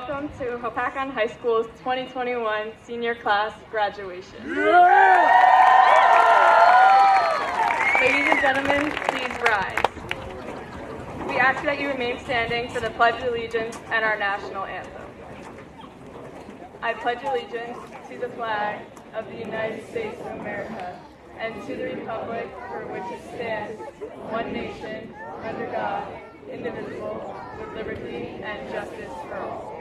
welcome to Hopatcong High School's 2021 Senior Class Graduation. Ladies and gentlemen, please rise. We ask that you remain standing for the Pledge of Allegiance and our national anthem. I pledge allegiance to the flag of the United States of America and to the republic for which it stands, one nation, under God, indivisible, with liberty and justice for all.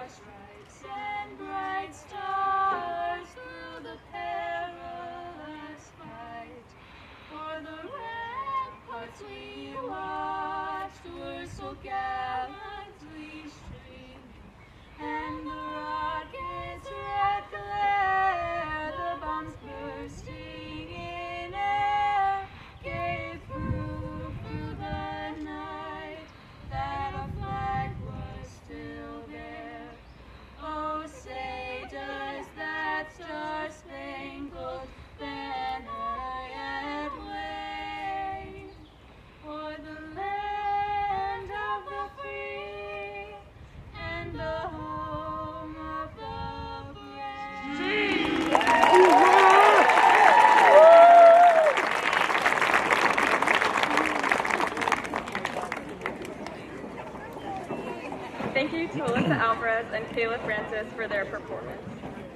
Stripes and bright stars through the perilous fight. For the ramparts we watched were so gallantly streaming, and the rockets' red glare, the bombs bursting in air, gave proof through the night that our flag was still there. Oh, say does that star-spangled banner yet wave o'er the land of the free and the home of the brave? Thank you to Alyssa Alvarez and Kayla Francis for their performance.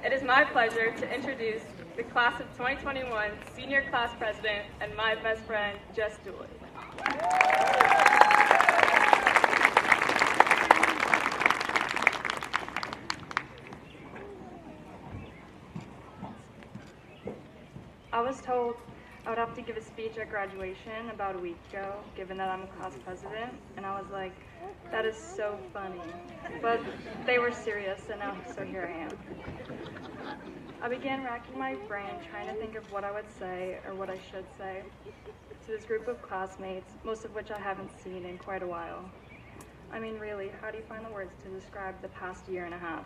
It is my pleasure to introduce the class of 2021 Senior Class President and my best friend, Jess Dooley. I was told I would have to give a speech at graduation about a week ago, given that I'm a class president, and I was like, that is so funny. But they were serious, and so here I am. I began racking my brain trying to think of what I would say, or what I should say, to this group of classmates, most of which I haven't seen in quite a while. I mean, really, how do you find the words to describe the past year and a half?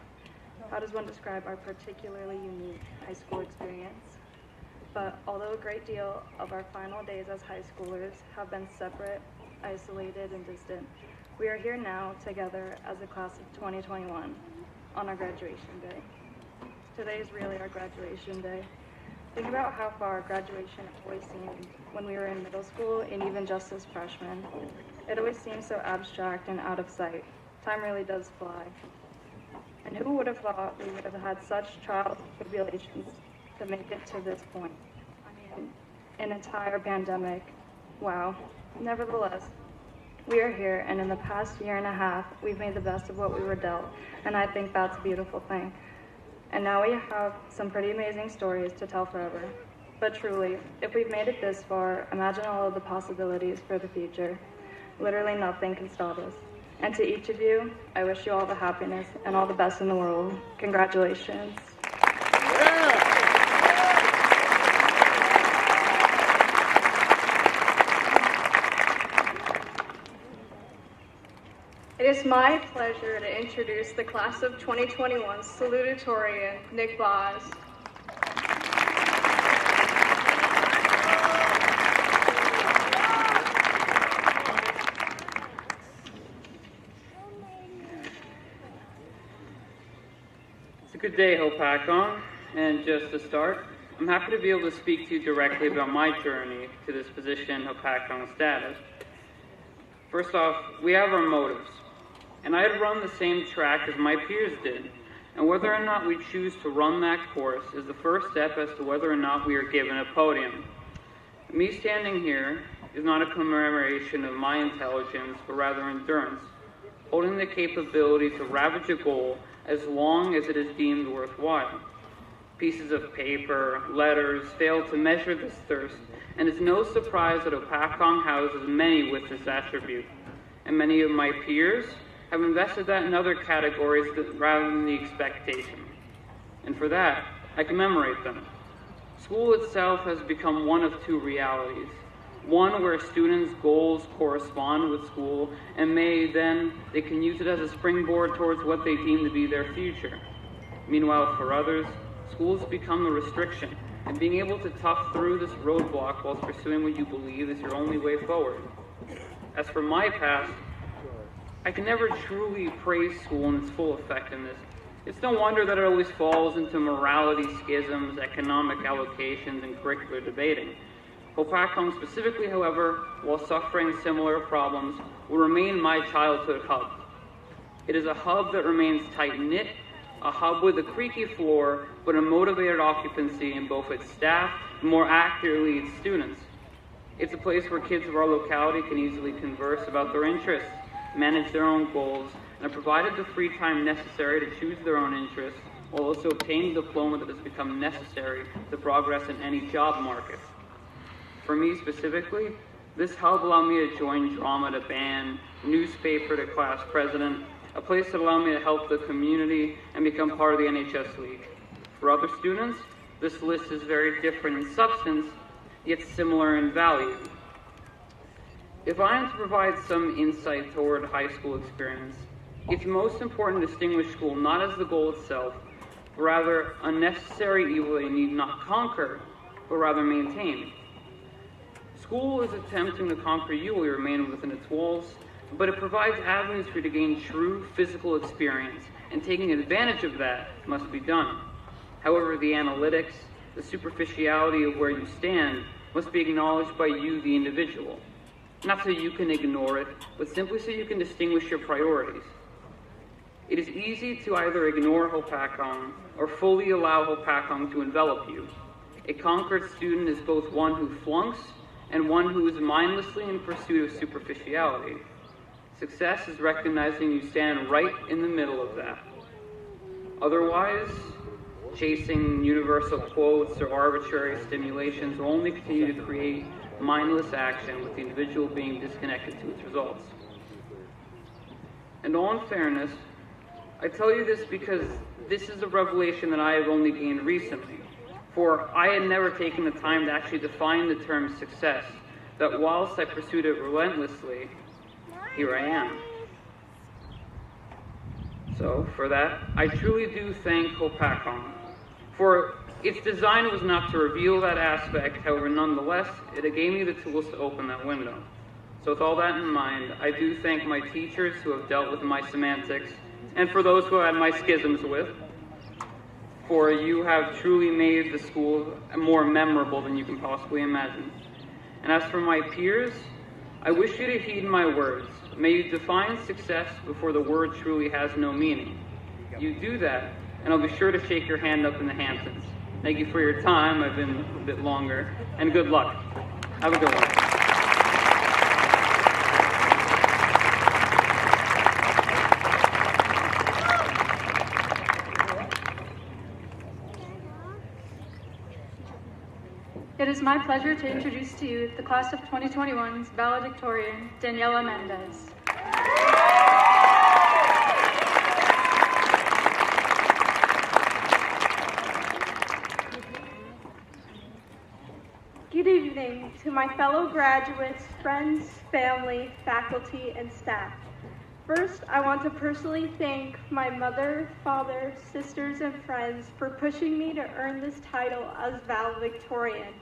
How does one describe our particularly unique high school experience? But although a great deal of our final days as high schoolers have been separate, isolated, and distant, we are here now together as the class of 2021 on our graduation day. Today is really our graduation day. Think about how far graduation always seemed when we were in middle school and even just as freshmen. It always seems so abstract and out of sight. Time really does fly. And who would have thought we would have had such trials and tribulations to make it to this point? I mean, an entire pandemic. Wow. Nevertheless, we are here, and in the past year and a half, we've made the best of what we were dealt, and I think that's a beautiful thing. And now we have some pretty amazing stories to tell forever. But truly, if we've made it this far, imagine all of the possibilities for the future. Literally nothing can stop us. And to each of you, I wish you all the happiness and all the best in the world. Congratulations. It is my pleasure to introduce the class of 2021 Salutatorian, Nick Boz. It's a good day, Hopatcong, and just to start, I'm happy to be able to speak to you directly about my journey to this position, Hopatcong status. First off, we have our motives. And I had run the same track as my peers did, and whether or not we choose to run that course is the first step as to whether or not we are given a podium. Me standing here is not a commemoration of my intelligence, but rather endurance, holding the capability to ravage a goal as long as it is deemed worthwhile. Pieces of paper, letters fail to measure this thirst, and it's no surprise that Hopatcong houses many with this attribute. and many of my peers have invested that in other categories rather than the expectation. And for that, I commemorate them. School itself has become one of two realities. One where students' goals correspond with school, and they can use it as a springboard towards what they deem to be their future. Meanwhile, for others, school has become a restriction, and being able to tough through this roadblock whilst pursuing what you believe is your only way forward. As for my past, I can never truly praise school in its full effectiveness. It's no wonder that it always falls into morality schisms, economic allocations, and curricular debating. Hopatcong specifically, however, while suffering similar problems, will remain my childhood hub. It is a hub that remains tight-knit, a hub with a creaky floor, but a motivated occupancy in both its staff and more accurately its students. It's a place where kids of our locality can easily converse about their interests, manage their own goals, and are provided the free time necessary to choose their own interests, while also obtaining the diploma that has become necessary to progress in any job market. For me specifically, this hub allowed me to join drama to band, newspaper to class president, a place that allowed me to help the community and become part of the NHS League. For other students, this list is very different in substance, yet similar in value. If I am to provide some insight toward high school experience, it's most important to distinguish school not as the goal itself, but rather a necessary evil that you need not conquer, but rather maintain. School is attempting to conquer you while you remain within its walls, but it provides avenues for you to gain true physical experience, and taking advantage of that must be done. However, the analytics, the superficiality of where you stand, must be acknowledged by you, the individual. Not so you can ignore it, but simply so you can distinguish your priorities. It is easy to either ignore Hopatcong or fully allow Hopatcong to envelop you. A conquered student is both one who flunks and one who is mindlessly in pursuit of superficiality. Success is recognizing you stand right in the middle of that. Otherwise, chasing universal quotes or arbitrary stimulations will only continue to create mindless action with the individual being disconnected to its results. And all in fairness, I tell you this because this is a revelation that I have only gained recently. For I had never taken the time to actually define the term success, that whilst I pursued it relentlessly, here I am. So, for that, I truly do thank Hopatcong. For its design was not to reveal that aspect, however, nonetheless, it gave me the tools to open that window. So with all that in mind, I do thank my teachers who have dealt with my semantics, and for those who I had my schisms with, for you have truly made the school more memorable than you can possibly imagine. And as for my peers, I wish you to heed my words. May you define success before the word truly has no meaning. You do that, and I'll be sure to shake your hand up in the Hamptons. Thank you for your time. I've been a bit longer, and good luck. Have a good one. It is my pleasure to introduce to you the class of 2021's valedictorian, Daniela Mendez. Good evening to my fellow graduates, friends, family, faculty, and staff. First, I want to personally thank my mother, father, sisters, and friends for pushing me to earn this title as valedictorian.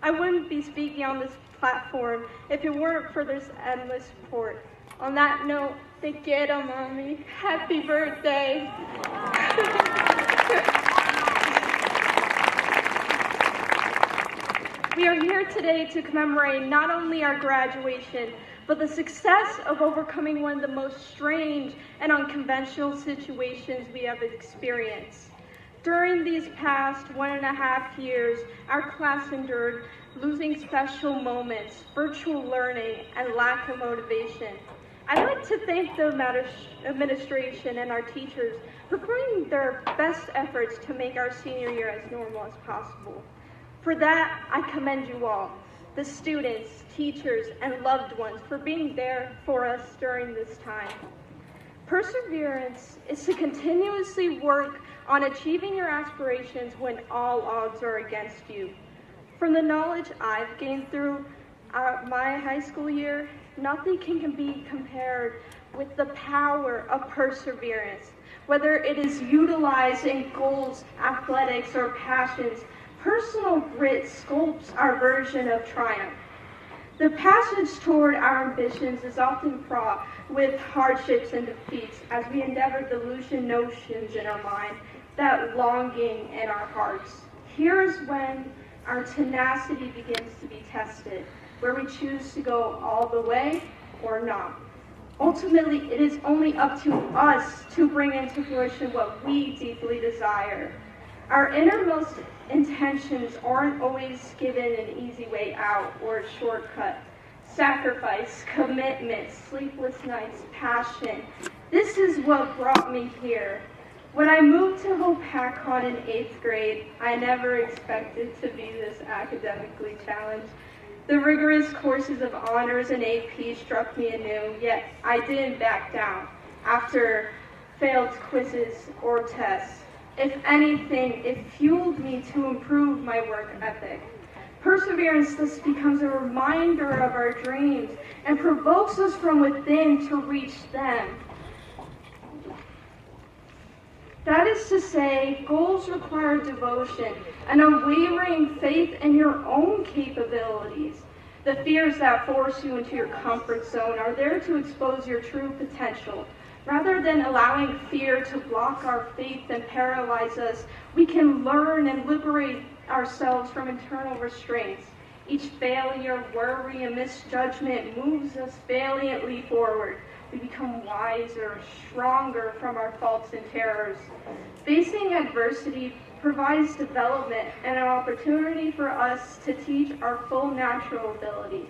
I wouldn't be speaking on this platform if it weren't for this endless support. On that note, te quiero, mommy. Happy birthday. We are here today to commemorate not only our graduation, but the success of overcoming one of the most strange and unconventional situations we have experienced. During these past 1.5 years, our class endured losing special moments, virtual learning, and lack of motivation. I'd like to thank the administration and our teachers for putting their best efforts to make our senior year as normal as possible. For that, I commend you all. the students, teachers, and loved ones for being there for us during this time. Perseverance is to continuously work on achieving your aspirations when all odds are against you. From the knowledge I've gained through my high school year, nothing can be compared with the power of perseverance. Whether it is utilized in goals, athletics, or passions, personal grit sculpts our version of triumph. The passage toward our ambitions is often fraught with hardships and defeats as we endeavor to loosen notions in our mind, that longing in our hearts. Here is when our tenacity begins to be tested, where we choose to go all the way or not. Ultimately, it is only up to us to bring into fruition what we deeply desire. Our innermost intentions aren't always given an easy way out or a shortcut. Sacrifice, commitment, sleepless nights, passion. This is what brought me here. When I moved to Hopatcong in 8th grade, I never expected to be this academically challenged. The rigorous courses of honors and AP struck me anew, yet I didn't back down after failed quizzes or tests. If anything, it fueled me to improve my work ethic. Perseverance thus becomes a reminder of our dreams and provokes us from within to reach them. That is to say, goals require devotion, an unwavering faith in your own capabilities. The fears that force you into your comfort zone are there to expose your true potential. Rather than allowing fear to block our faith and paralyze us, we can learn and liberate ourselves from internal restraints. Each failure, worry, and misjudgment moves us valiantly forward. We become wiser, stronger from our faults and terrors. Facing adversity provides development and an opportunity for us to teach our full natural ability.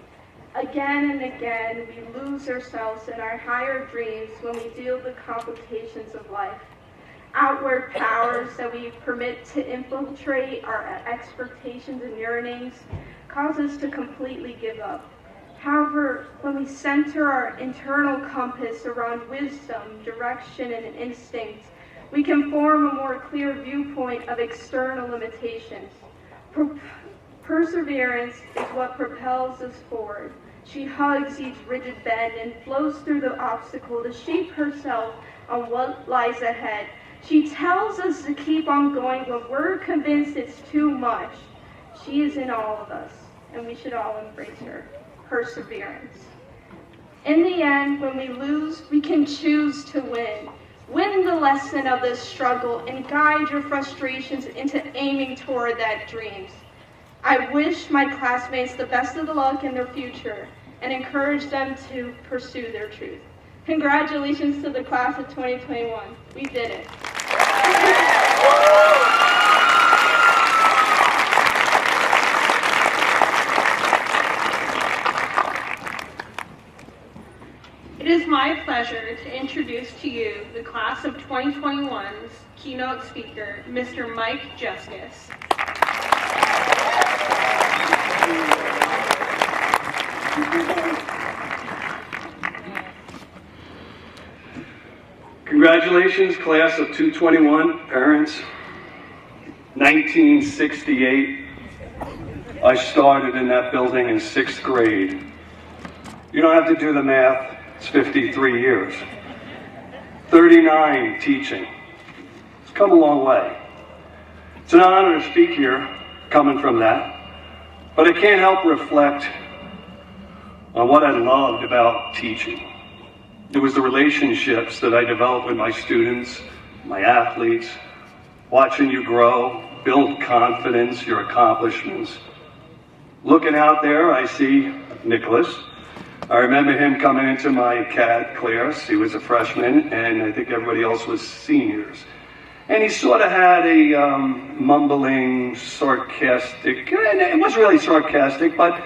Again and again, we lose ourselves in our higher dreams when we deal with the complications of life. Outward powers that we permit to infiltrate our expectations and yearnings cause us to completely give up. However, when we center our internal compass around wisdom, direction, and instinct, we can form a more clear viewpoint of external limitations. Perseverance is what propels us forward. She hugs each rigid bend and flows through the obstacle to shape herself on what lies ahead. She tells us to keep on going when we're convinced it's too much. She is in all of us, and we should all embrace her. Perseverance. In the end, when we lose, we can choose to win. Win the lesson of this struggle and guide your frustrations into aiming toward that dreams. I wish my classmates the best of the luck in their future and encourage them to pursue their truth. Congratulations to the class of 2021. We did it. It is my pleasure to introduce to you the class of 2021's keynote speaker, Mr. Mike Justice. Congratulations, class of 221, parents. 1968, I started in that building in 6th grade. You don't have to do the math, it's 53 years. 39 teaching. It's come a long way. It's an honor to speak here, coming from that, but I can't help reflect on what I loved about teaching. It was the relationships that I developed with my students, my athletes, watching you grow, build confidence, your accomplishments. Looking out there, I see Nicholas. I remember him coming into my CAD class. He was a freshman, and I think everybody else was seniors. And he sort of had a mumbling, sarcastic, and it wasn't really sarcastic, but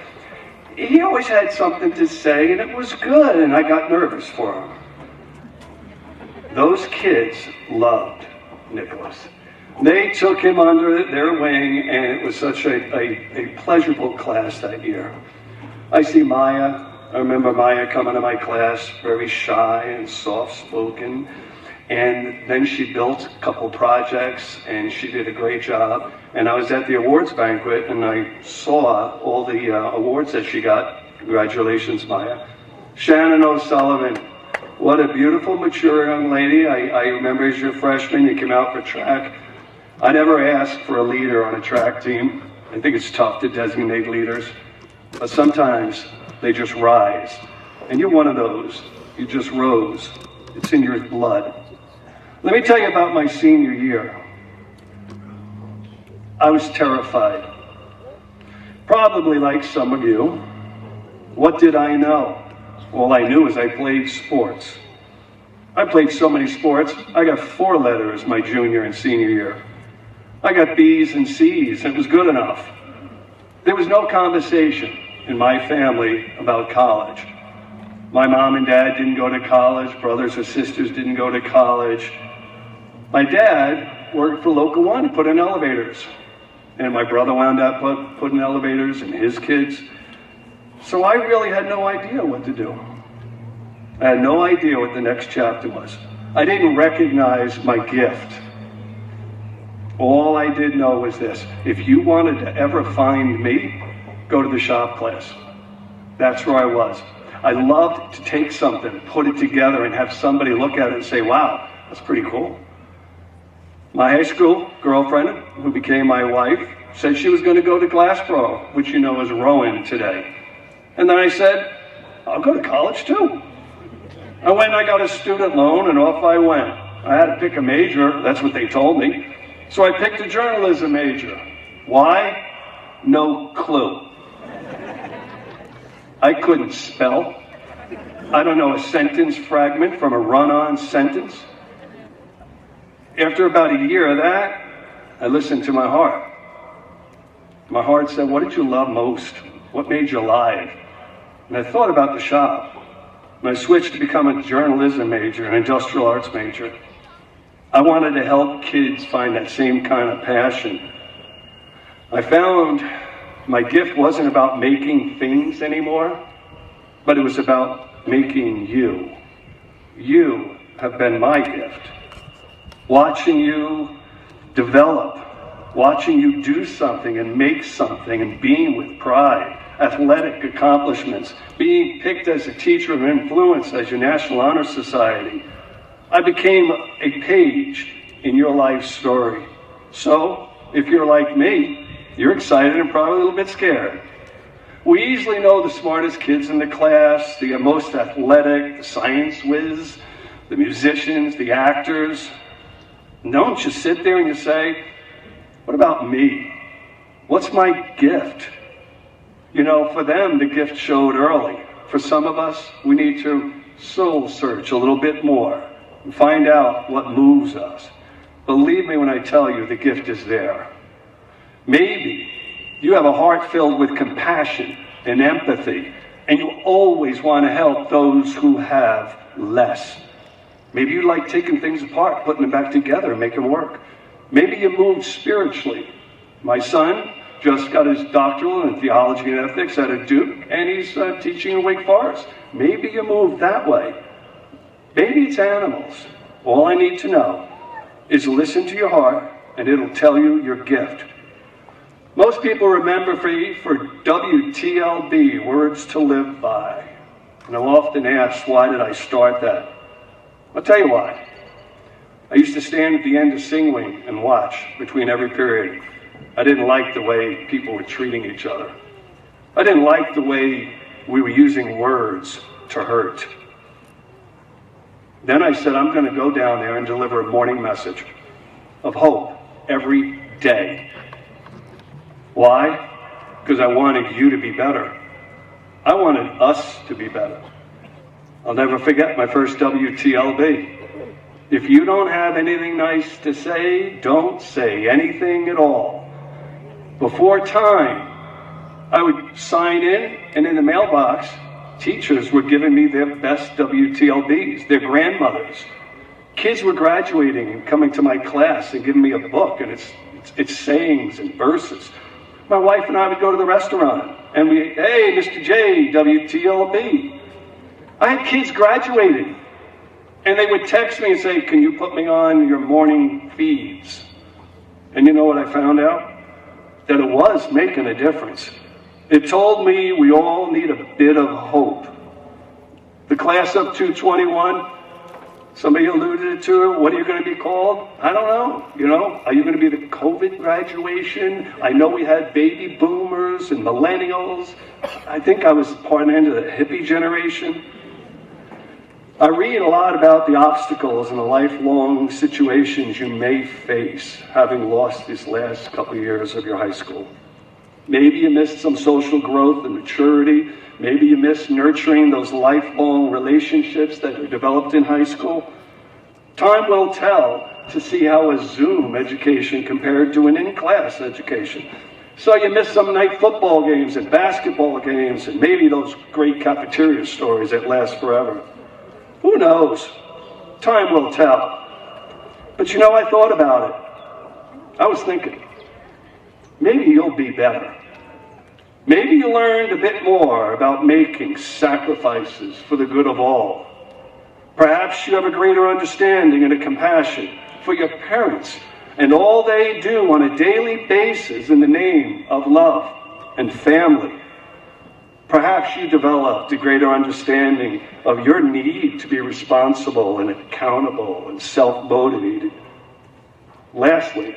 he always had something to say, and it was good, and I got nervous for him. Those kids loved Nicholas. They took him under their wing, and it was such a pleasurable class that year. I see Maya. I remember Maya coming to my class, very shy and soft-spoken, and then she built a couple projects, and she did a great job. And I was at the awards banquet, and I saw all the awards that she got. Congratulations, Maya. Shannon O'Sullivan, what a beautiful, mature young lady. I remember as your freshman, you came out for track. I never asked for a leader on a track team. I think it's tough to designate leaders, but sometimes they just rise. And you're one of those. You just rose. It's in your blood. Let me tell you about my senior year. I was terrified. Probably like some of you. What did I know? All I knew is I played sports. I played so many sports, I got 4 letters my junior and senior year. I got B's and C's, and it was good enough. There was no conversation in my family about college. My mom and dad didn't go to college, brothers or sisters didn't go to college. My dad worked for Local 1 and put in elevators. And my brother wound up putting elevators and his kids. So I really had no idea what to do. I had no idea what the next chapter was. I didn't recognize my gift. All I did know was this: if you wanted to ever find me, go to the shop class. That's where I was. I loved to take something, put it together, and have somebody look at it and say, wow, that's pretty cool. My high school girlfriend, who became my wife, said she was going to go to Glassboro, which you know is Rowan today. And then I said, I'll go to college too. I went and I got a student loan, and off I went. I had to pick a major, that's what they told me. So I picked a journalism major. Why? No clue. I couldn't spell. I don't know a sentence fragment from a run-on sentence. After about a year of that, I listened to my heart. My heart said, what did you love most? What made you alive? And I thought about the shop. And I switched to become a journalism major, an industrial arts major. I wanted to help kids find that same kind of passion. I found my gift wasn't about making things anymore, but it was about making you. You have been my gift. Watching you develop, watching you do something and make something and being with pride, athletic accomplishments, being picked as a teacher of influence as your National Honor Society. I became a page in your life story. So, if you're like me, you're excited and probably a little bit scared. We easily know the smartest kids in the class, the most athletic, the science whiz, the musicians, the actors. Don't you sit there and you say, what about me? What's my gift? You know, for them, the gift showed early. For some of us, we need to soul search a little bit more and find out what moves us. Believe me when I tell you, the gift is there. Maybe you have a heart filled with compassion and empathy, and you always want to help those who have less. Maybe you like taking things apart, putting them back together, and making them work. Maybe you moved spiritually. My son just got his doctoral in theology and ethics at Duke, and he's teaching in Wake Forest. Maybe you moved that way. Maybe it's animals. All I need to know is listen to your heart, and it'll tell you your gift. Most people remember me for WTLB, Words to Live By. And I'm often asked, why did I start that? I'll tell you why. I used to stand at the end of Sing Wing and watch between every period. I didn't like the way people were treating each other. I didn't like the way we were using words to hurt. Then I said, I'm going to go down there and deliver a morning message of hope every day. Why? Because I wanted you to be better. I wanted us to be better. I'll never forget my first WTLB. If you don't have anything nice to say, don't say anything at all. Before time, I would sign in, and in the mailbox, teachers were giving me their best WTLBs, their grandmothers, Kids were graduating and coming to my class and giving me a book, and it's sayings and verses. My wife and I would go to the restaurant, and hey, Mr. J, WTLB. I had kids graduating, and they would text me and say, can you put me on your morning feeds? And you know what I found out? That it was making a difference. It told me we all need a bit of hope. The class of 221, somebody alluded to it. What are you going to be called? I don't know. Are you going to be the COVID graduation? I know we had baby boomers and millennials. I think I was part of the hippie generation. I read a lot about the obstacles and the lifelong situations you may face having lost these last couple of years of your high school. Maybe you missed some social growth and maturity. Maybe you missed nurturing those lifelong relationships that are developed in high school. Time will tell to see how a Zoom education compared to an in-class education. So you missed some night football games and basketball games and maybe those great cafeteria stories that last forever. Who knows? Time will tell. But I thought about it. I was thinking, maybe you'll be better. Maybe you learned a bit more about making sacrifices for the good of all. Perhaps you have a greater understanding and a compassion for your parents and all they do on a daily basis in the name of love and family. Perhaps you developed a greater understanding of your need to be responsible and accountable and self-motivated. Lastly,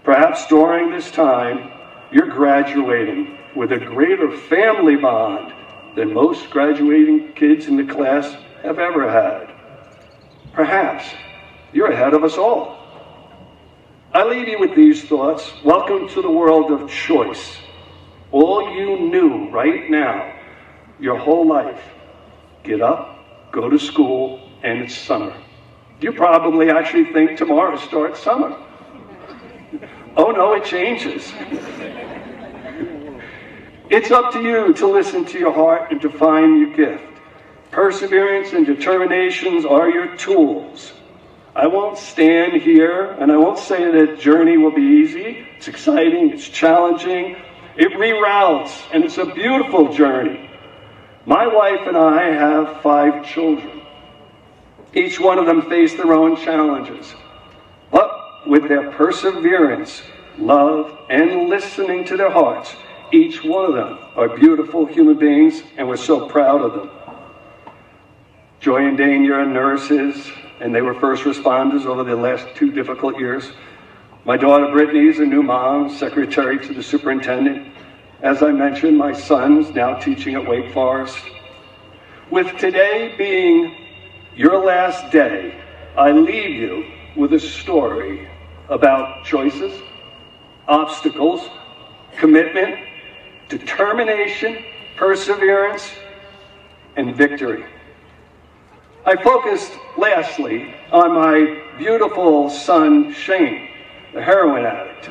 perhaps during this time, you're graduating with a greater family bond than most graduating kids in the class have ever had. Perhaps you're ahead of us all. I leave you with these thoughts. Welcome to the world of choice. All you knew right now, your whole life, get up, go to school, and it's summer. You probably actually think tomorrow starts summer. Oh no, it changes. It's up to you to listen to your heart and to find your gift. Perseverance and determinations are your tools. I won't stand here and I won't say that journey will be easy. It's exciting, it's challenging, it reroutes, and it's a beautiful journey. My wife and I have 5 children. Each one of them face their own challenges. But with their perseverance, love, and listening to their hearts, each one of them are beautiful human beings, and we're so proud of them. Joy and Dania are nurses, and they were first responders over the last 2 difficult years. My daughter Brittany is a new mom, secretary to the superintendent. As I mentioned, my son's now teaching at Wake Forest. With today being your last day, I leave you with a story about choices, obstacles, commitment, determination, perseverance, and victory. I focused, lastly, on my beautiful son, Shane, the heroin addict.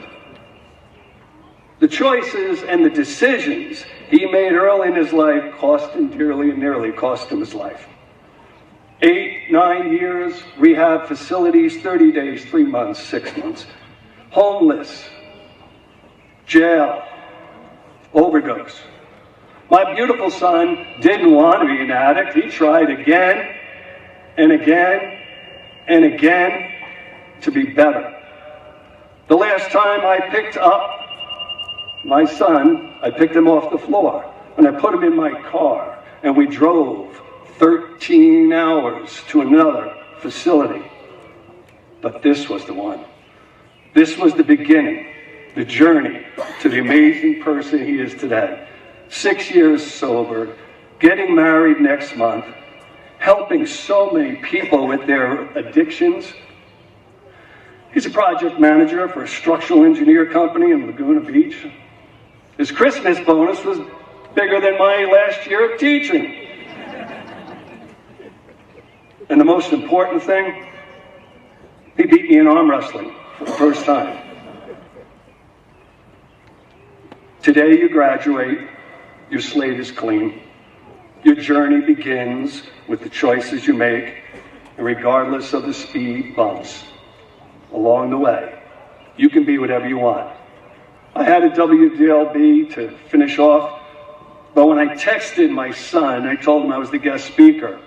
The choices and the decisions he made early in his life cost him dearly and nearly cost him his life. 8, 9 years, rehab facilities, 30 days, 3 months, 6 months. Homeless, jail, overdose. My beautiful son didn't want to be an addict. He tried again and again and again to be better. The last time I picked up my son, I picked him off the floor and I put him in my car and we drove 13 hours to another facility. But this was the one. This was the beginning, the journey to the amazing person he is today. 6 years sober, getting married next month, helping so many people with their addictions. He's a project manager for a structural engineer company in Laguna Beach. His Christmas bonus was bigger than my last year of teaching. And the most important thing, he beat me in arm wrestling for the first time. Today you graduate, your slate is clean. Your journey begins with the choices you make. and regardless of the speed bumps along the way, you can be whatever you want. I had a WDLB to finish off, but when I texted my son, I told him I was the guest speaker.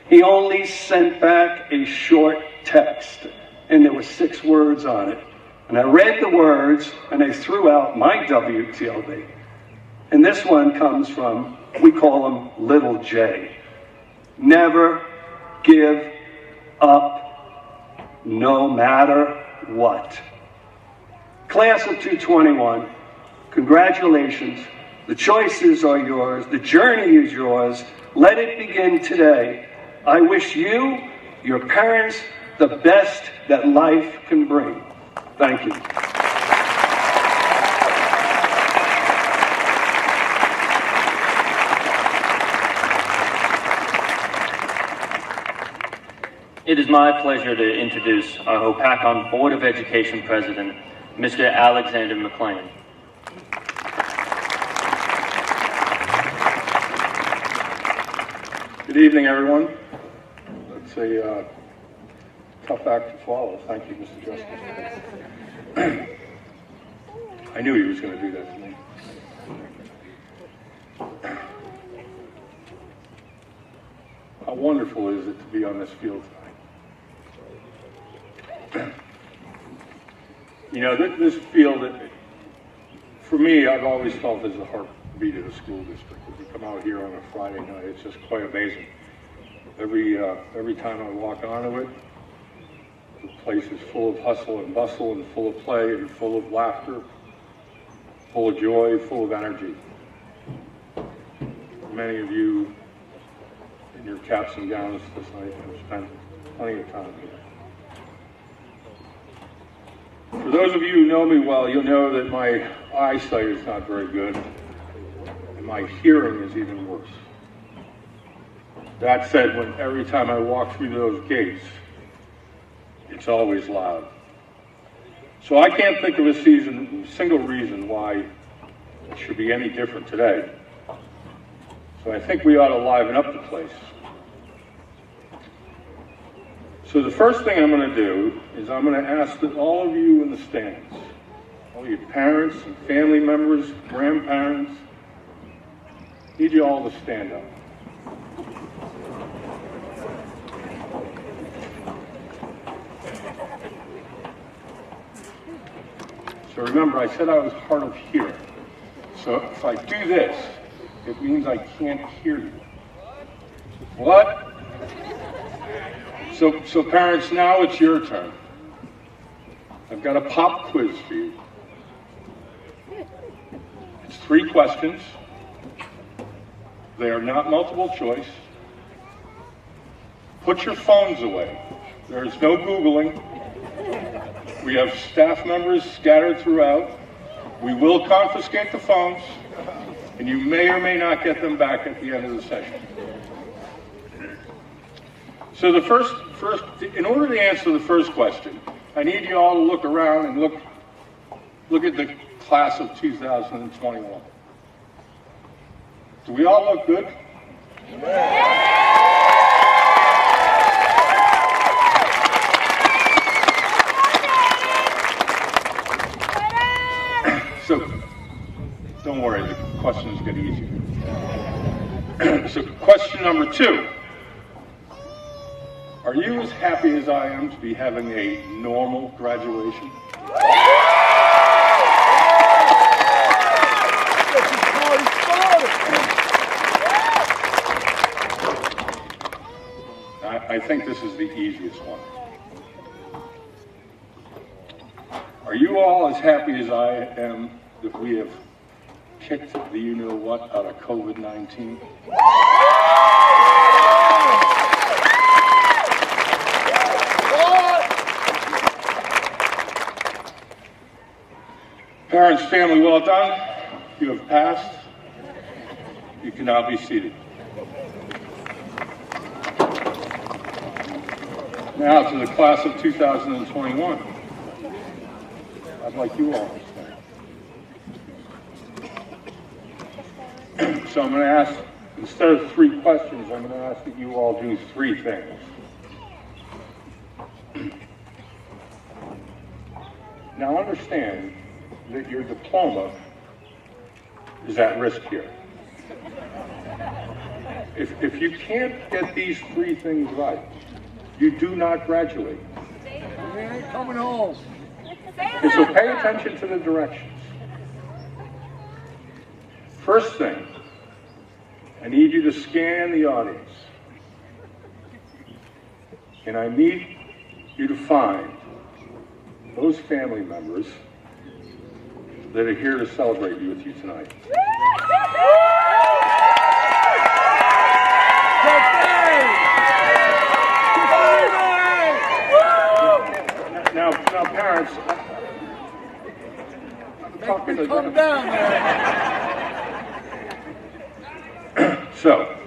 He only sent back a short text, and there were 6 words on it. And I read the words, and I threw out my WTLB. And this one comes from, we call him Little J. Never give up, no matter what. Class of 221, congratulations. The choices are yours. The journey is yours. Let it begin today. I wish you, your parents, the best that life can bring. Thank you. It is my pleasure to introduce our Hopatcong Board of Education President, Mr. Alexander McLean. Good evening, everyone. That's a tough act to follow. Thank you, Mr. Justice. I knew he was going to do that to me. How wonderful is it to be on this field tonight? You know, this field, for me, I've always felt as the heartbeat of the school district. As you come out here on a Friday night, it's just quite amazing. Every time I walk onto it, the place is full of hustle and bustle and full of play and full of laughter, full of joy, full of energy. Many of you in your caps and gowns this night have spent plenty of time here. For those of you who know me well, you'll know that my eyesight is not very good, and my hearing is even worse. That said, every time I walk through those gates, it's always loud. So I can't think of a single reason why it should be any different today. So I think we ought to liven up the place. So the first thing I'm going to do is I'm going to ask that all of you in the stands, all your parents and family members, grandparents, need you all to stand up. So remember, I said I was hard of hearing. So if I do this, it means I can't hear you. What? So parents, now it's your turn. I've got a pop quiz for you. It's 3 questions. They are not multiple choice. Put your phones away. There is no Googling. We have staff members scattered throughout. We will confiscate the phones, and you may or may not get them back at the end of the session. So the first, in order to answer the first question, I need you all to look around and look at the class of 2021. Do we all look good? So, don't worry, the questions get easier. So, question number 2. Are you as happy as I am to be having a normal graduation? I think this is the easiest one. Are you all as happy as I am that we have kicked the you-know-what out of COVID-19? Parents, family, well done. You have passed. You can now be seated. Now to the class of 2021. I'd like you all to stand. So I'm going to ask, instead of 3 questions, I'm going to ask that you all do 3 things. Now understand that your diploma is at risk here. If you can't get these three things right, you do not graduate. We ain't coming home. And so pay attention to the directions. First thing, I need you to scan the audience. And I need you to find those family members that are here to celebrate with you tonight. Now, parents, I'm talking to Come down there. So,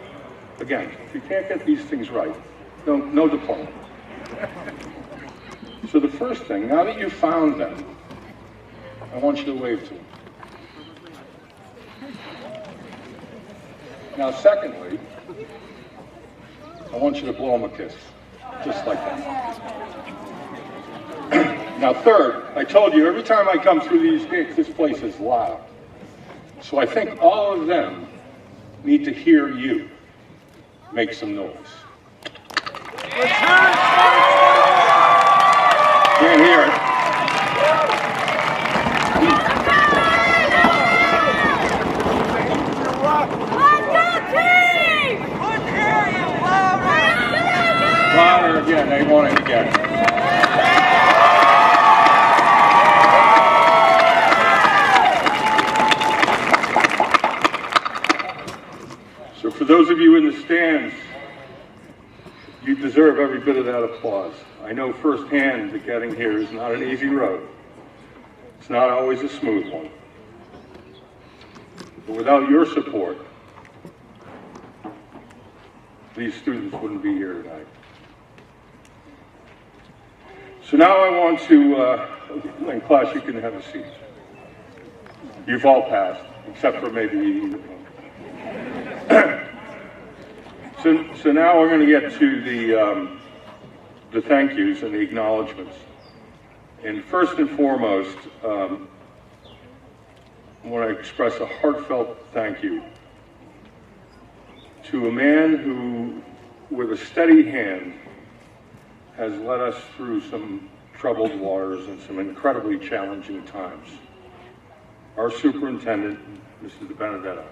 again, if you can't get these things right, no diploma. So the first thing, now that you've found them, I want you to wave to them. Now, secondly, I want you to blow them a kiss, just like that. Now, third, I told you, every time I come through these gates, this place is loud. So I think all of them need to hear you make some noise. Can't hear it. Louder again, they want it again. So for those of you in the stands, you deserve every bit of that applause. I know firsthand that getting here is not an easy road. It's not always a smooth one. But without your support, these students wouldn't be here tonight. So now I want to, in class, you can have a seat. You've all passed, except for maybe you. So now we're going to get to the thank yous and the acknowledgements. And first and foremost, I want to express a heartfelt thank you to a man who, with a steady hand, has led us through some troubled waters and some incredibly challenging times. Our superintendent, Mrs. De Benedetto.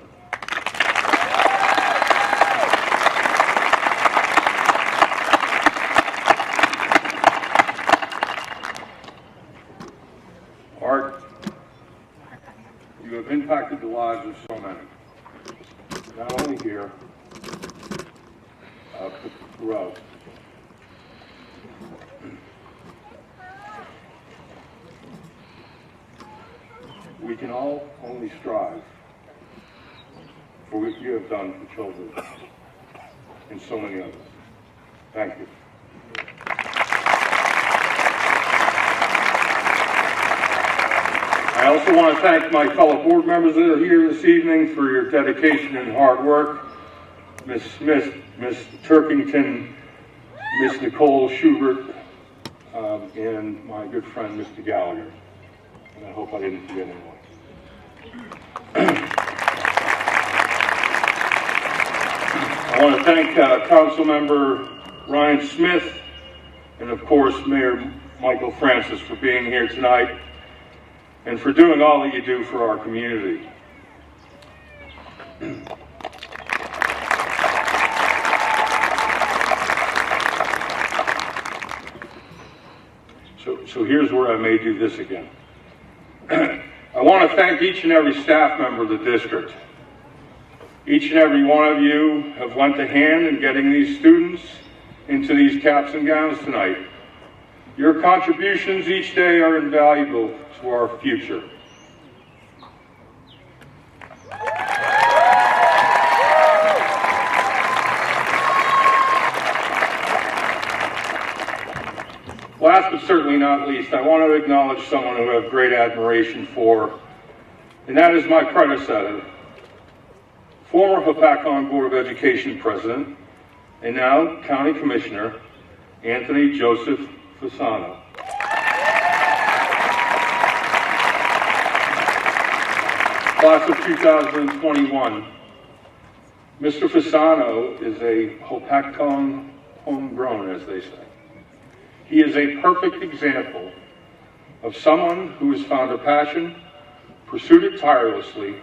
Art, you have impacted the lives of so many, not only here, but throughout. We can all only strive for what you have done for children and so many others. Thank you. I also want to thank my fellow board members that are here this evening for your dedication and hard work. Ms. Smith, Ms. Turkington, Ms. Nicole Schubert, and my good friend, Mr. Gallagher. And I hope I didn't forget anyone. I want to thank Council Member Ryan Smith and, of course, Mayor Michael Francis for being here tonight and for doing all that you do for our community. So here's where I may do this again. I want to thank each and every staff member of the district. Each and every one of you have lent a hand in getting these students into these caps and gowns tonight. Your contributions each day are invaluable to our future. Last but certainly not least, I want to acknowledge someone who I have great admiration for, and that is my predecessor, former Hopatcong Board of Education President, and now County Commissioner, Anthony Joseph Fasano. Class of 2021. Mr. Fasano is a Hopatcong homegrown, as they say. He is a perfect example of someone who has found a passion, pursued it tirelessly,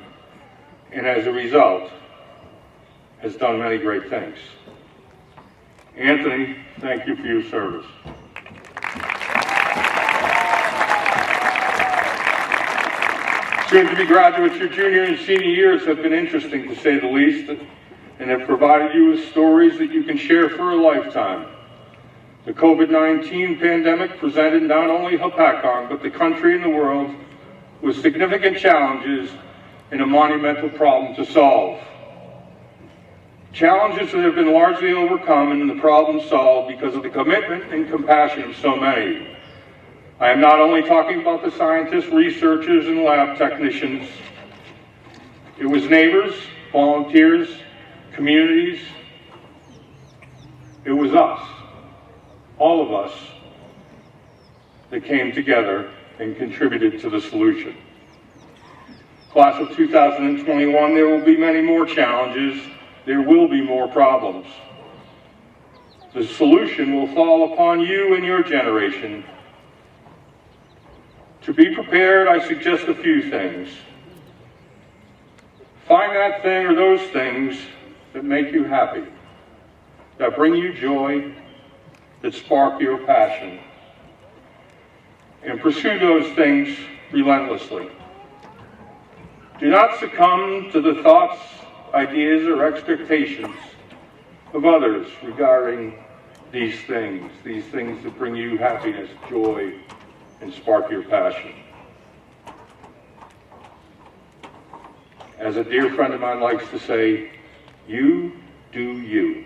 and as a result, has done many great things. Anthony, thank you for your service. Soon-to-be graduates, your junior and senior years have been interesting, to say the least, and have provided you with stories that you can share for a lifetime. The COVID-19 pandemic presented not only Hopatcong, but the country and the world with significant challenges and a monumental problem to solve. Challenges that have been largely overcome and the problem solved because of the commitment and compassion of so many. I am not only talking about the scientists, researchers, and lab technicians. It was neighbors, volunteers, communities. It was us, all of us, that came together and contributed to the solution. Class of 2021, there will be many more challenges. There will be more problems. The solution will fall upon you and your generation. To be prepared, I suggest a few things. Find that thing or those things that make you happy, that bring you joy, that spark your passion, and pursue those things relentlessly. Do not succumb to the thoughts, ideas, or expectations of others regarding these things that bring you happiness, joy, and spark your passion. As a dear friend of mine likes to say, you do you.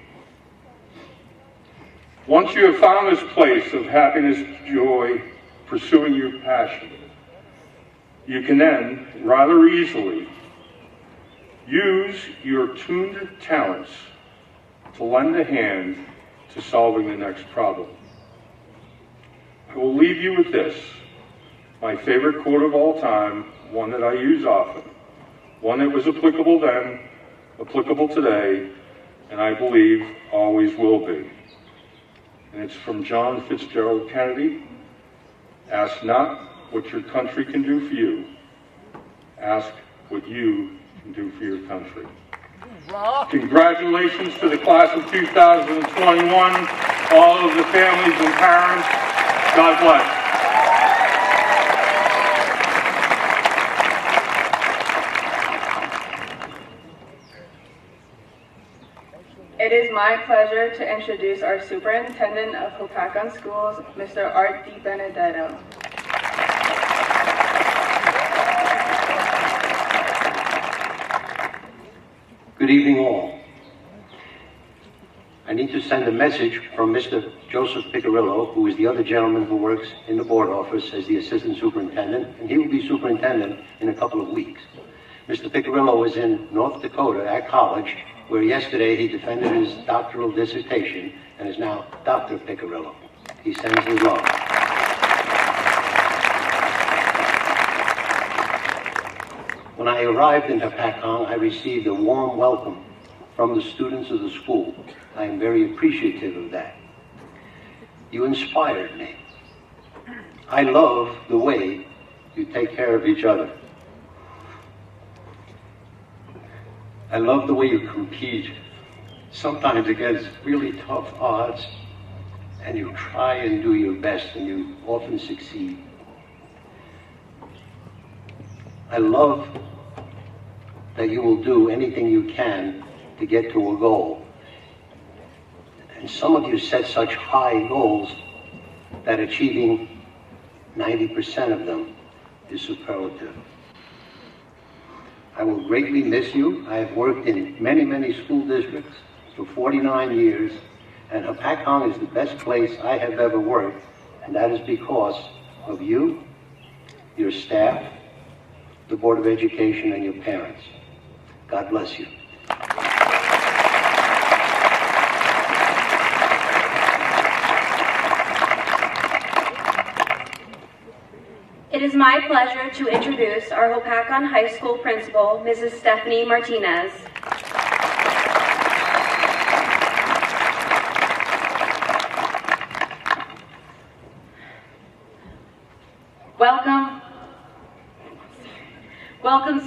Once you have found this place of happiness, joy, pursuing your passion, you can then, rather easily, use your tuned talents to lend a hand to solving the next problem. I will leave you with this, my favorite quote of all time, one that I use often, one that was applicable then, applicable today, and I believe always will be. And it's from John Fitzgerald Kennedy. Ask not what your country can do for you. Ask what you can do for your country. Congratulations to the class of 2021, all of the families and parents. God bless. It is my pleasure to introduce our Superintendent of Hopatcong Schools, Mr. Art DiBenedetto. Good evening all. I need to send a message from Mr. Joseph Piccirillo, who is the other gentleman who works in the board office as the assistant superintendent, and he will be superintendent in a couple of weeks. Mr. Piccirillo is in North Dakota at college, where yesterday he defended his doctoral dissertation and is now Dr. Piccirillo. He sends his love. When I arrived in Hopatcong, I received a warm welcome from the students of the school. I am very appreciative of that. You inspired me. I love the way you take care of each other. I love the way you compete, sometimes against really tough odds, and you try and do your best, and you often succeed. I love that you will do anything you can to get to a goal. And some of you set such high goals that achieving 90% of them is superlative. I will greatly miss you. I have worked in many, many school districts for 49 years, and Hopatcong is the best place I have ever worked, and that is because of you, your staff, the Board of Education, and your parents. God bless you. It is my pleasure to introduce our Hopatcong High School Principal, Mrs. Stephanie Martinez. Welcome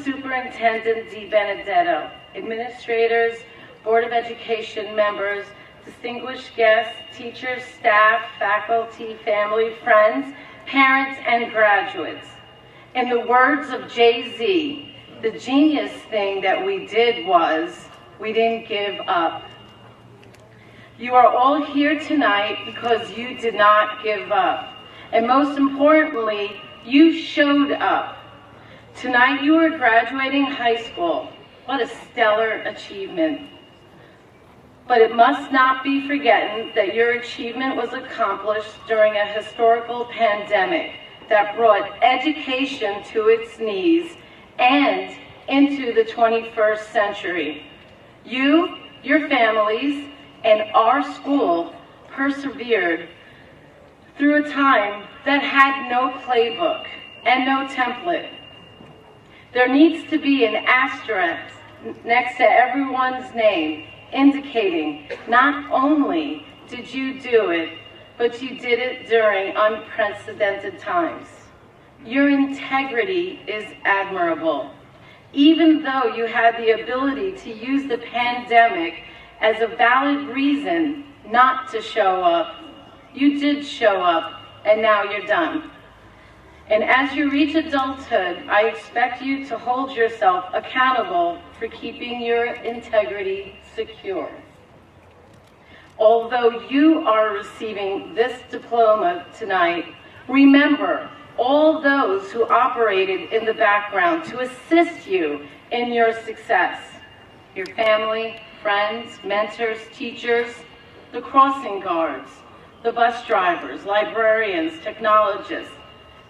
Superintendent DiBenedetto, administrators, Board of Education members, distinguished guests, teachers, staff, faculty, family, friends, parents, and graduates. In the words of Jay-Z, the genius thing that we did was, we didn't give up. You are all here tonight because you did not give up. And most importantly, you showed up. Tonight you are graduating high school. What a stellar achievement. But it must not be forgotten that your achievement was accomplished during a historical pandemic that brought education to its knees and into the 21st century. You, your families, and our school persevered through a time that had no playbook and no template. There needs to be an asterisk next to everyone's name indicating not only did you do it, but you did it during unprecedented times. Your integrity is admirable. Even though you had the ability to use the pandemic as a valid reason not to show up, you did show up, and now you're done. And as you reach adulthood, I expect you to hold yourself accountable for keeping your integrity secure. Although you are receiving this diploma tonight, remember all those who operated in the background to assist you in your success. Your family, friends, mentors, teachers, the crossing guards, the bus drivers, librarians, technologists,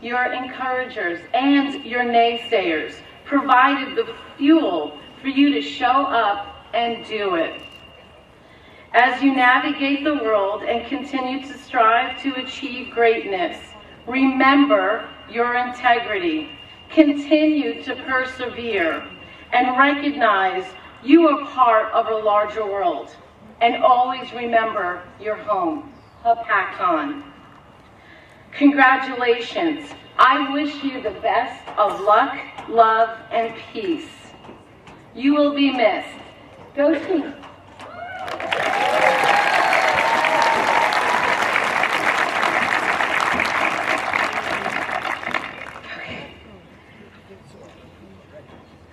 your encouragers, and your naysayers provided the fuel for you to show up and do it. As you navigate the world and continue to strive to achieve greatness, remember your integrity, continue to persevere, and recognize you are part of a larger world. And always remember your home, Hopatcong. Congratulations. I wish you the best of luck, love, and peace. You will be missed. Go team.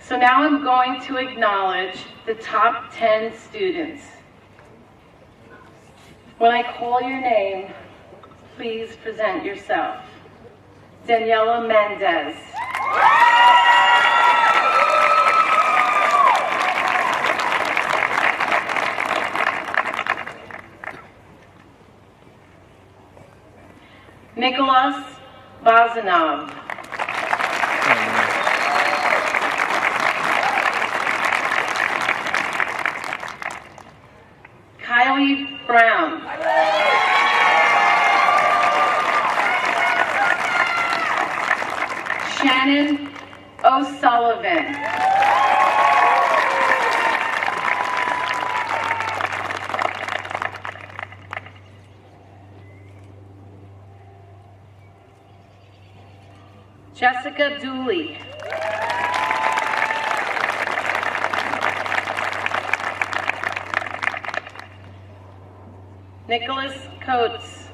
So now I'm going to acknowledge the top 10 students. When I call your name, please present yourself. Daniela Mendez. Nicholas Bazanov. Kylie Brown. Shannon O'Sullivan. Jessica Dooley. Nicholas Coates.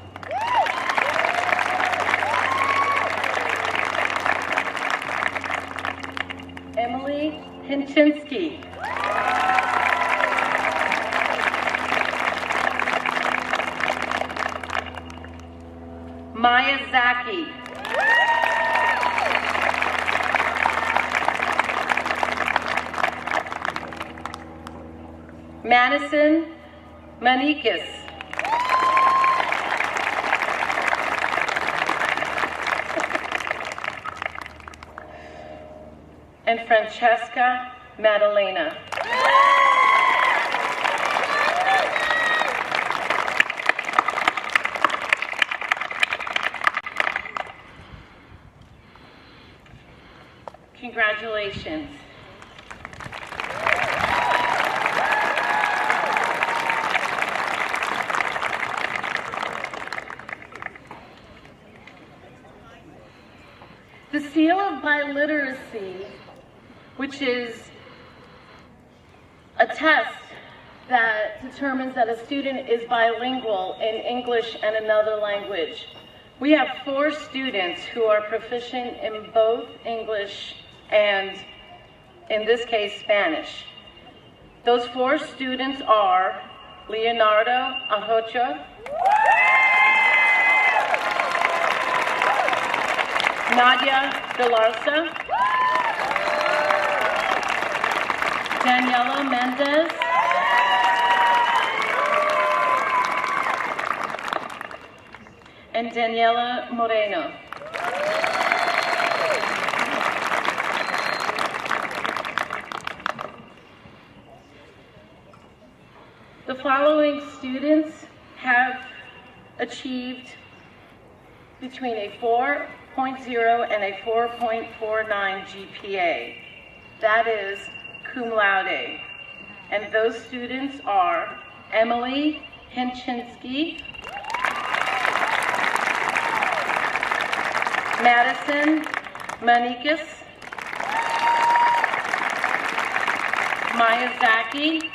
Emily Hinchinsky. Maya Zaki. Madison Manikis. And Francesca Maddalena. Congratulations. The seal of biliteracy, which is a test that determines that a student is bilingual in English and another language. We have 4 students who are proficient in both English and, in this case, Spanish. Those 4 students are Leonardo Arrocho, Nadia Galarza, Daniela Mendez, and Daniela Moreno. The following students have achieved between a 4.0 and a 4.49 GPA. That is cum laude. And those students are Emily Hinchinsky, Madison Manikas, Miyazaki,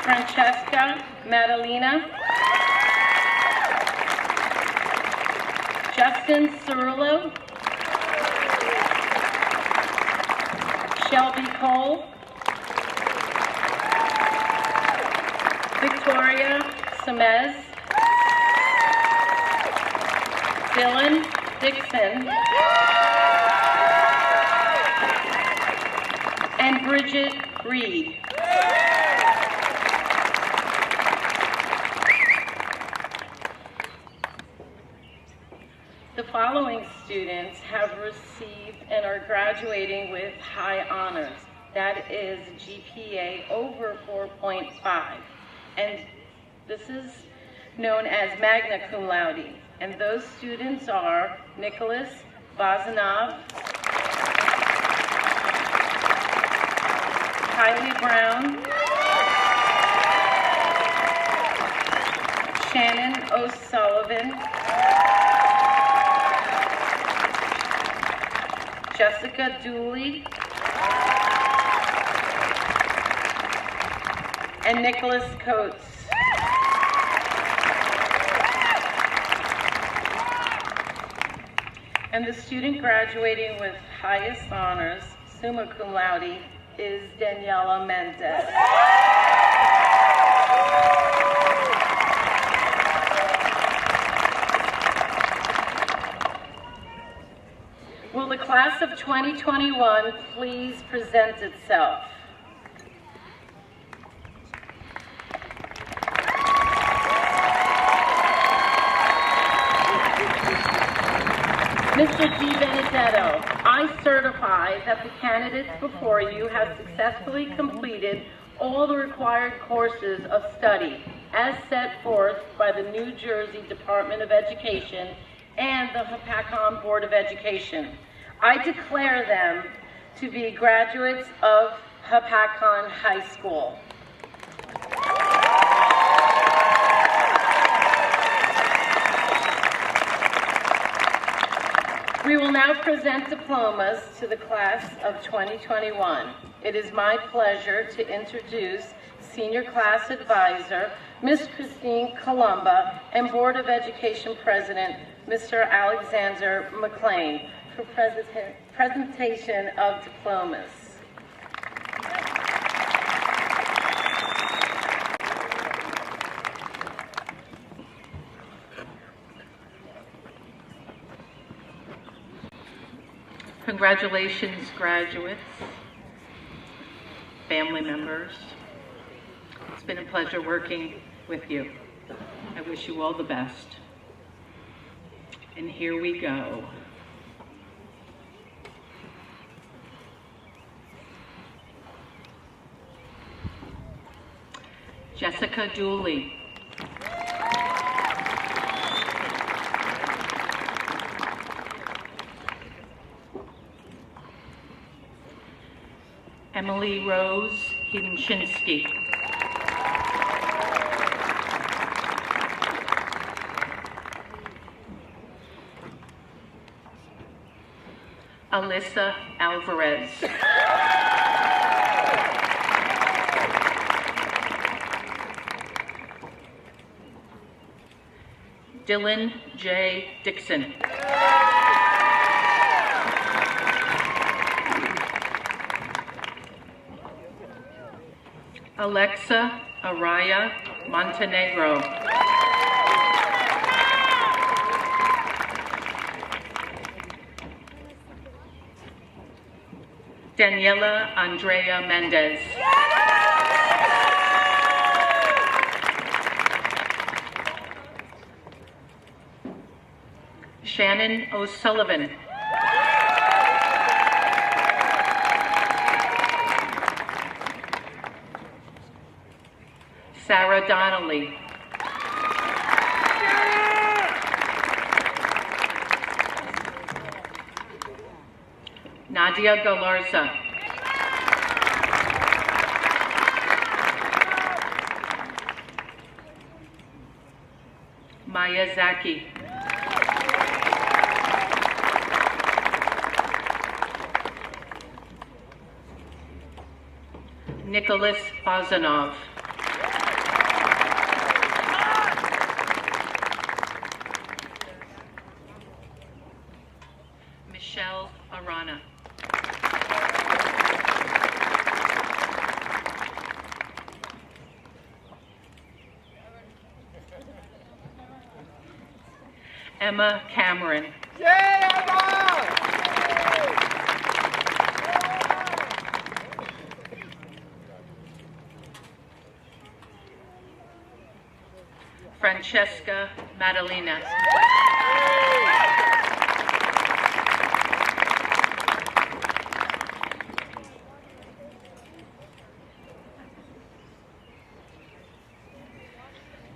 Francesca Madalena, Justin Cerullo, Shelby Cole, Victoria Semez, Dylan Dixon, and Bridget Reed. The following students have received and are graduating with high honors. That is GPA over 4.5. And this is known as magna cum laude. And those students are Nicholas Bazanov, Kylie Brown, Shannon O'Sullivan, Jessica Dooley, and Nicholas Coates. And the student graduating with highest honors, summa cum laude, is Daniela Mendez. Will the class of 2021 please present itself? Mr. Di Benedetto, I certify that the candidates before you have successfully completed all the required courses of study as set forth by the New Jersey Department of Education and the Hopatcong Board of Education. I declare them to be graduates of Hopatcong High School. We will now present diplomas to the class of 2021. It is my pleasure to introduce Senior Class Advisor, Ms. Christine Columba, and Board of Education President, Mr. Alexander McLean, for presentation of diplomas. Congratulations, graduates, family members. It's been a pleasure working with you. I wish you all the best. And here we go. Jessica Dooley. Emily Rose Hinshinsky. Alyssa Alvarez. Dylan J. Dixon. Alexa Araya Montenegro. Daniela Andrea Mendez. Shannon O'Sullivan. Sarah Donnelly. Nadia Galarza. Maya Zaki. Nicholas Bozanov. Michelle Arana. Emma Cameron. Francesca Madalena.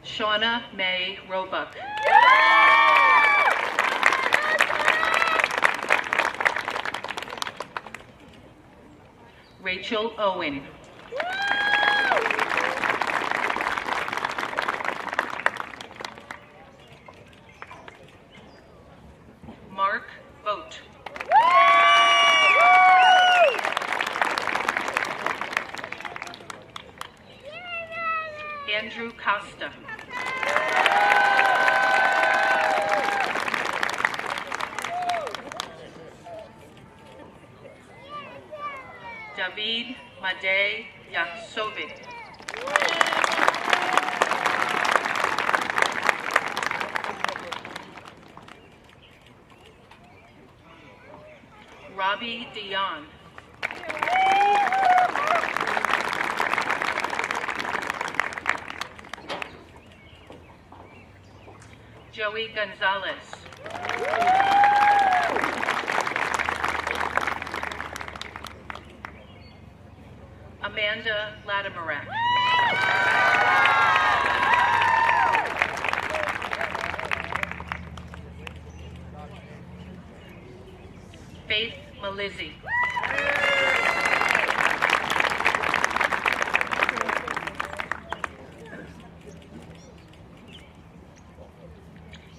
Shauna May Roebuck. Rachel Owen. Mark Vogt. Andrew Costa. David Madej Yaksovic. Robbie Dion. Joey Gonzalez. Amanda Latimerak. Faith Malizzi.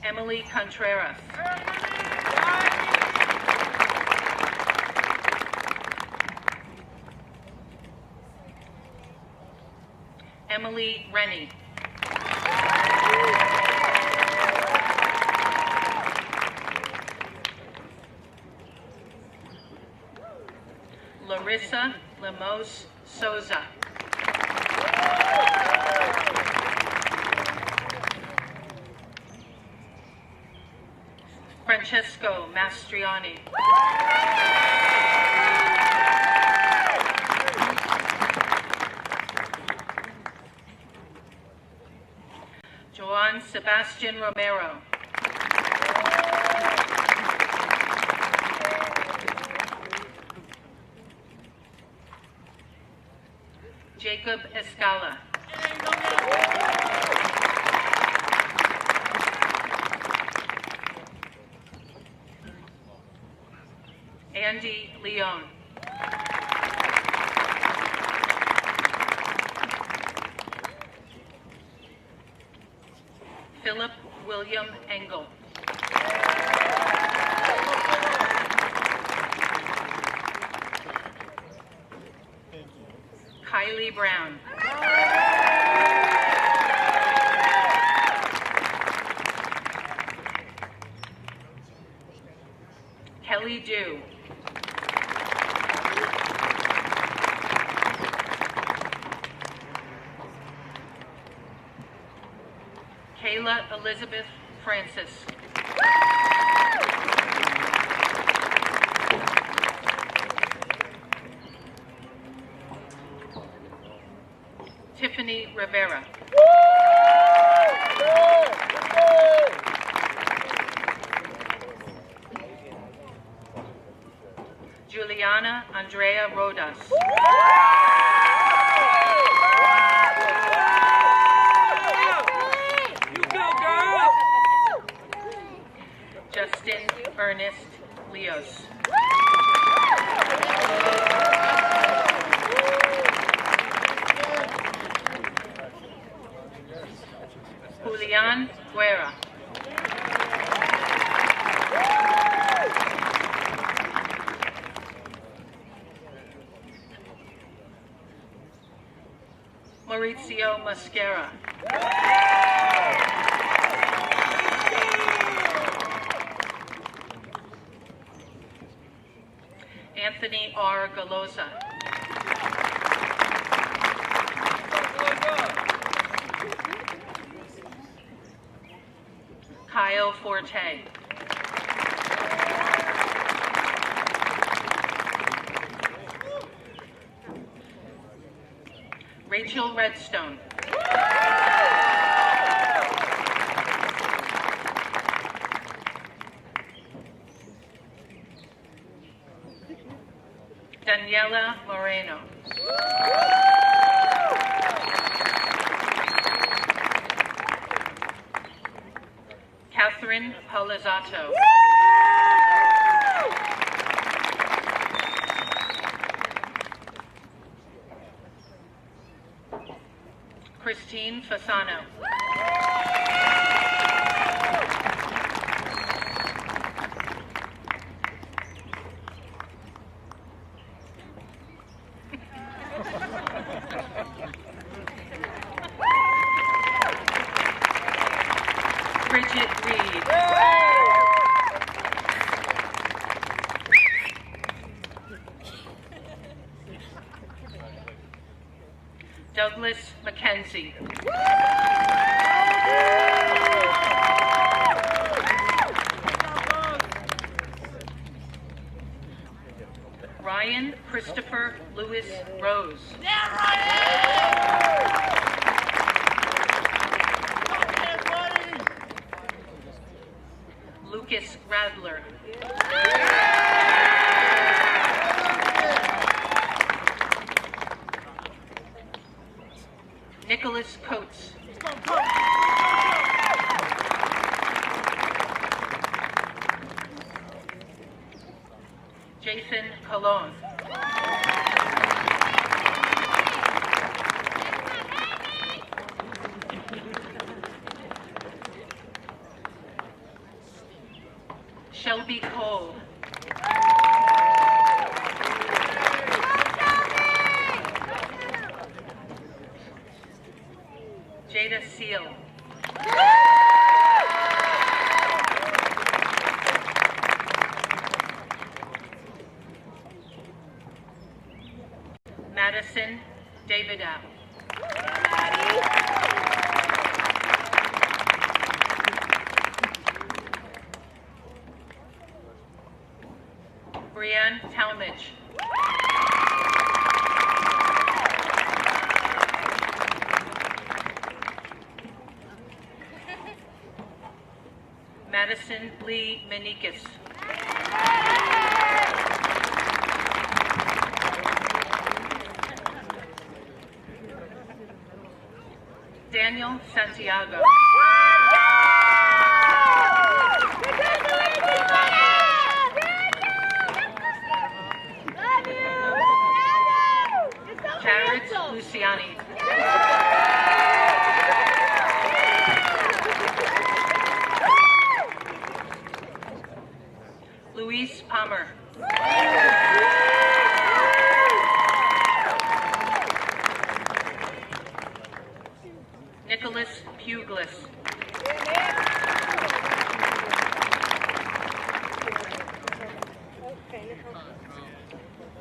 Emily Contreras. Emily Rennie. Larissa Lemos Souza. Francesco Mastriani. Joan Sebastian Romero. Jacob Escala. Andy Leon. Philip William Engel. Kylie Brown. Kelly Dew. Kayla Elizabeth Francis. Tiffany Rivera. Juliana Andrea Rodas. Justin Ernest Leos. Julian Guerra. Maurizio Mascara. Anthony R. Galoza. Kyle Forte. Rachel Redstone. Daniela Moreno. Catherine Palizato. Christine Fasano. Bridget Reed. Douglas McKenzie. Ryan Christopher Lewis Rose. Lucas Radler. Nicholas Coates. Jason Colon. Shelby Cole. Jada Seal. Madison Davidow. Brianne Talmadge. Madison Lee Menikis. Daniel Santiago. Jared Luciani.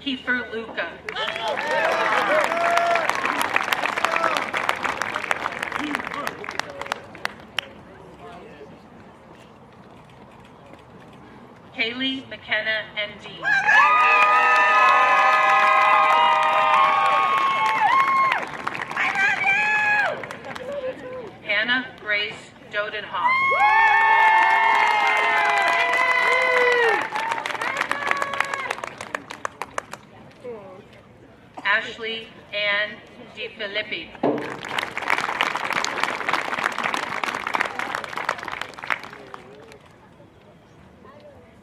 Kiefer Luca. Kaylee McKenna, MD. Hannah Grace Dodenhoff. Ashley Ann DiFilippi.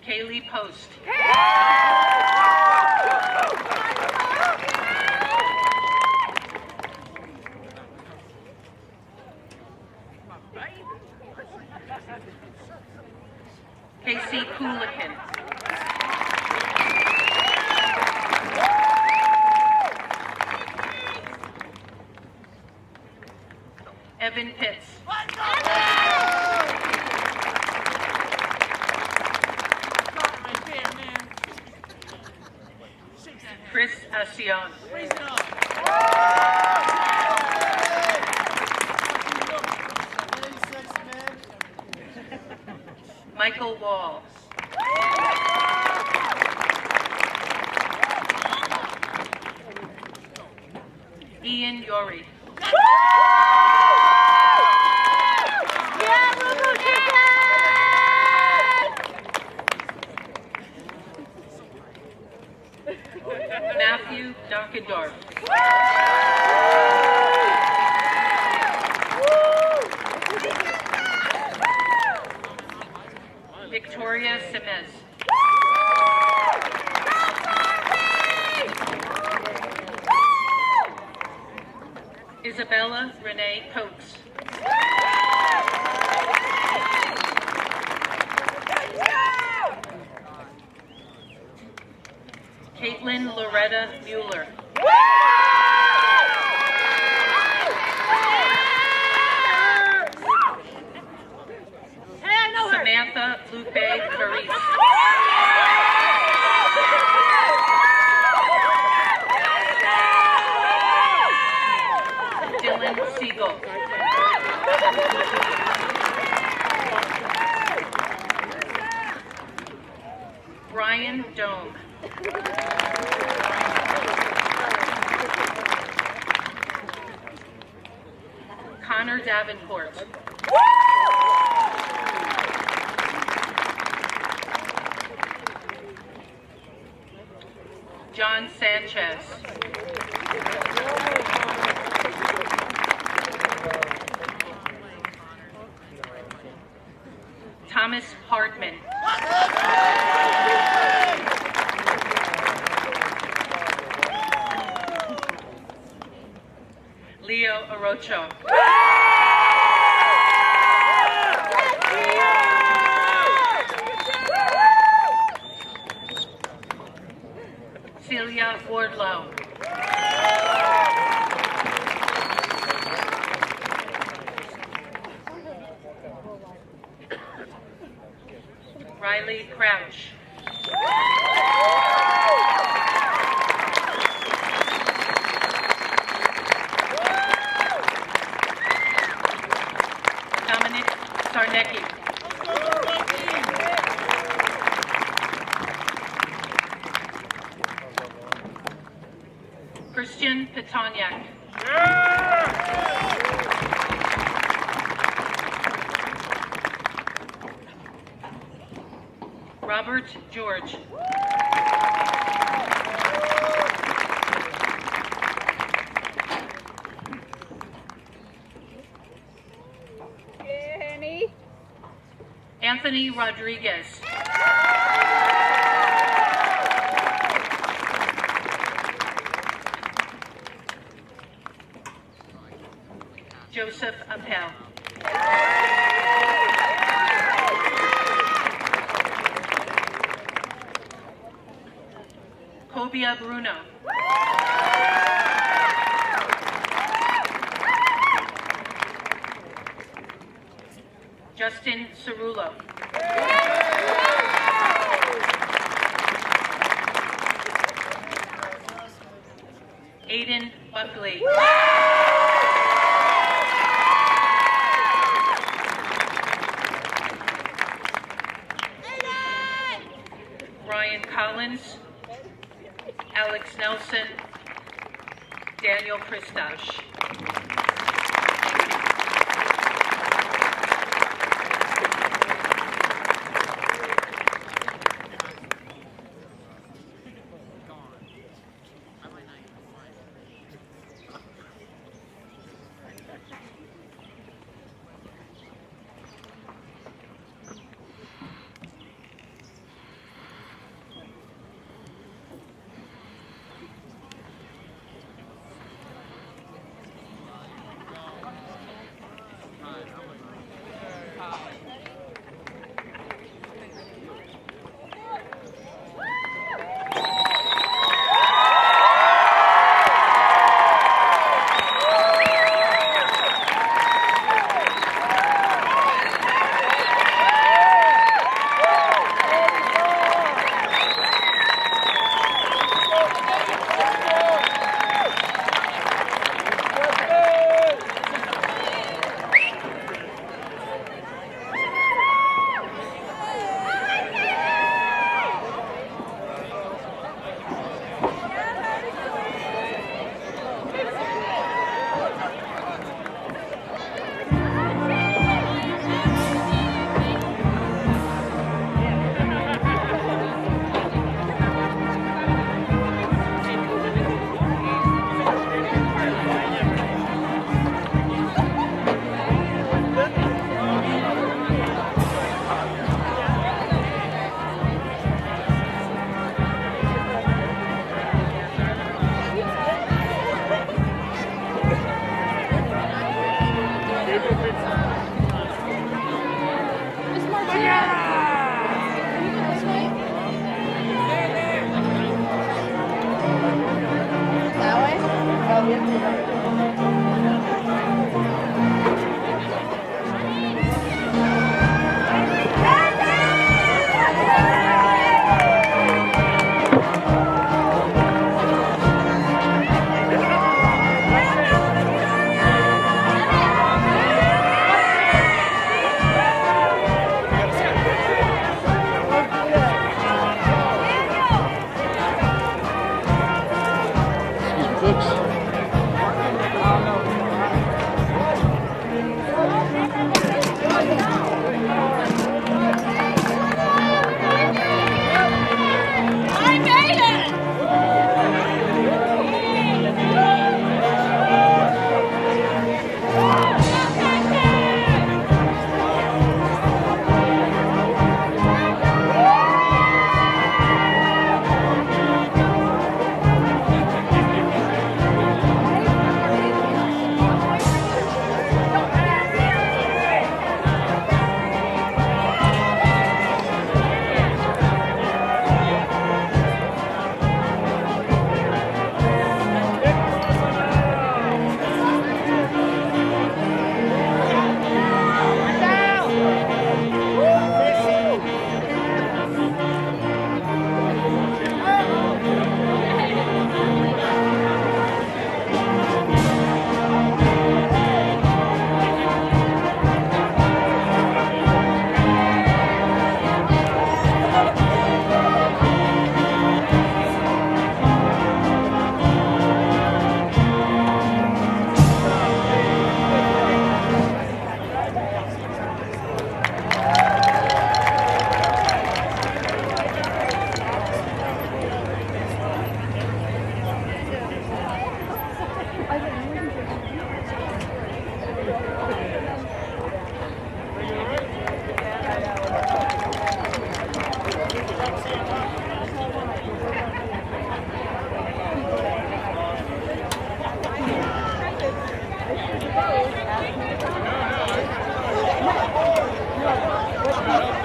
Kaylee Post. Casey Coolican. Evan Pitts. Chris Asion. Michael Wall. Ian Yori. Matthew Donkendorf. Victoria Semez. Isabella Renee Coates. Caitlin Loretta Mueller. Samantha Lupe Carice. Dylan Siegel. Brian Dome. Connor Davenport. John Sanchez. Thomas Hardman. Leo Orocho. Celia Wardlow. Riley Crouch. Dominic Sarnecki. Christian Petoniak. Robert George. Anthony Rodriguez. Joseph Appel. Cobia Bruno. Justin Cerullo. Aiden Buckley. Ryan Collins, Alex Nelson, Daniel Christosh.